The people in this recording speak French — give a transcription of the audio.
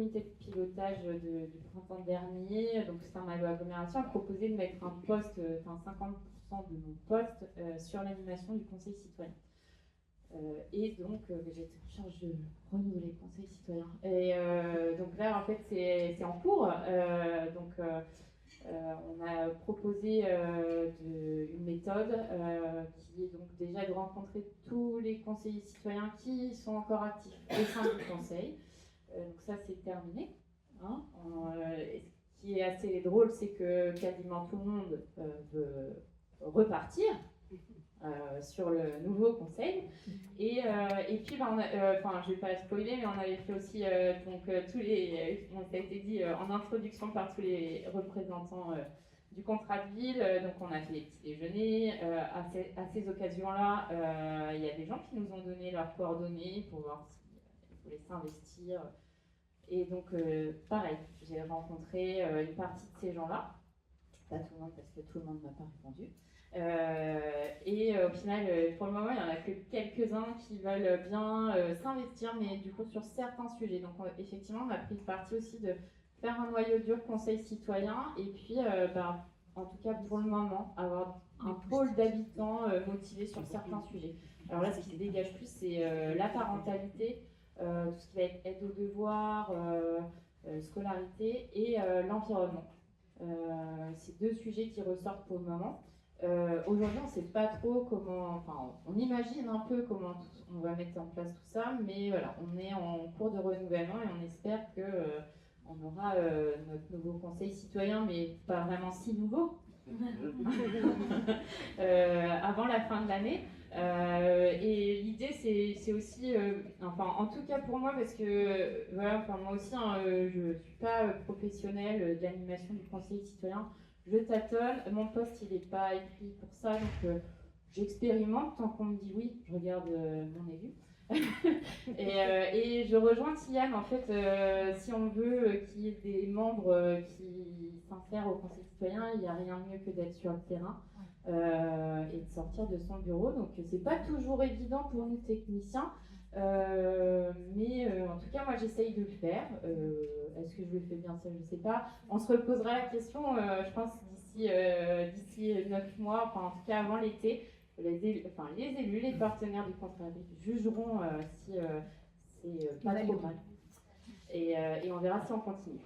comité de pilotage du printemps dernier, donc c'est un maillot agglomération, a proposé de mettre un poste, 50% de mon poste sur l'animation du conseil citoyen. Et donc, j'étais en charge de renouveler le conseil citoyen. Et donc là, en fait, c'est en cours. On a proposé une méthode qui est donc déjà de rencontrer tous les conseillers citoyens qui sont encore actifs au sein du conseil. Donc ça, c'est terminé. Hein. Ce qui est assez drôle, c'est que quasiment tout le monde veut repartir sur le nouveau conseil. Et puis, je ne vais pas spoiler, mais on avait fait aussi tous les, ça a été dit en introduction par tous les représentants du contrat de ville. Donc, on a fait des petits déjeuners. À ces occasions-là, il y a des gens qui nous ont donné leurs coordonnées pour voir s'ils voulaient s'investir. Et donc, pareil, j'ai rencontré une partie de ces gens-là. Pas tout le monde, parce que tout le monde ne m'a pas répondu. Au final, pour le moment, il n'y en a que quelques-uns qui veulent bien s'investir, mais du coup sur certains sujets. Donc effectivement, on a pris le parti aussi de faire un noyau dur conseil citoyen et puis, en tout cas pour le moment, avoir un pôle d'habitants motivés sur certains sujets. Alors là, ce qui se dégage plus, c'est la parentalité, tout ce qui va être aide aux devoirs, scolarité et l'environnement. C'est deux sujets qui ressortent pour le moment. Aujourd'hui, on ne sait pas trop comment, enfin, on imagine un peu comment on va mettre en place tout ça, mais voilà, on est en cours de renouvellement et on espère que on aura notre nouveau conseil citoyen, mais pas vraiment si nouveau, avant la fin de l'année. Et l'idée, c'est aussi, en tout cas pour moi, parce que voilà, moi aussi, hein, je ne suis pas professionnelle de l'animation du conseil citoyen. Je tâtonne, mon poste il n'est pas écrit pour ça, donc j'expérimente, tant qu'on me dit oui, je regarde mon élu. Et je rejoins Tiane, en fait, si on veut qu'il y ait des membres qui s'insèrent au conseil citoyen, il n'y a rien de mieux que d'être sur le terrain et de sortir de son bureau. Donc c'est pas toujours évident pour nous techniciens, mais en tout cas moi j'essaye de le faire. Est-ce que je le fais bien, ça je ne sais pas. On se reposera la question, je pense d'ici 9 mois, enfin en tout cas avant l'été. Les élus, les partenaires du contrat jugeront si c'est pas trop mal. Et on verra si on continue.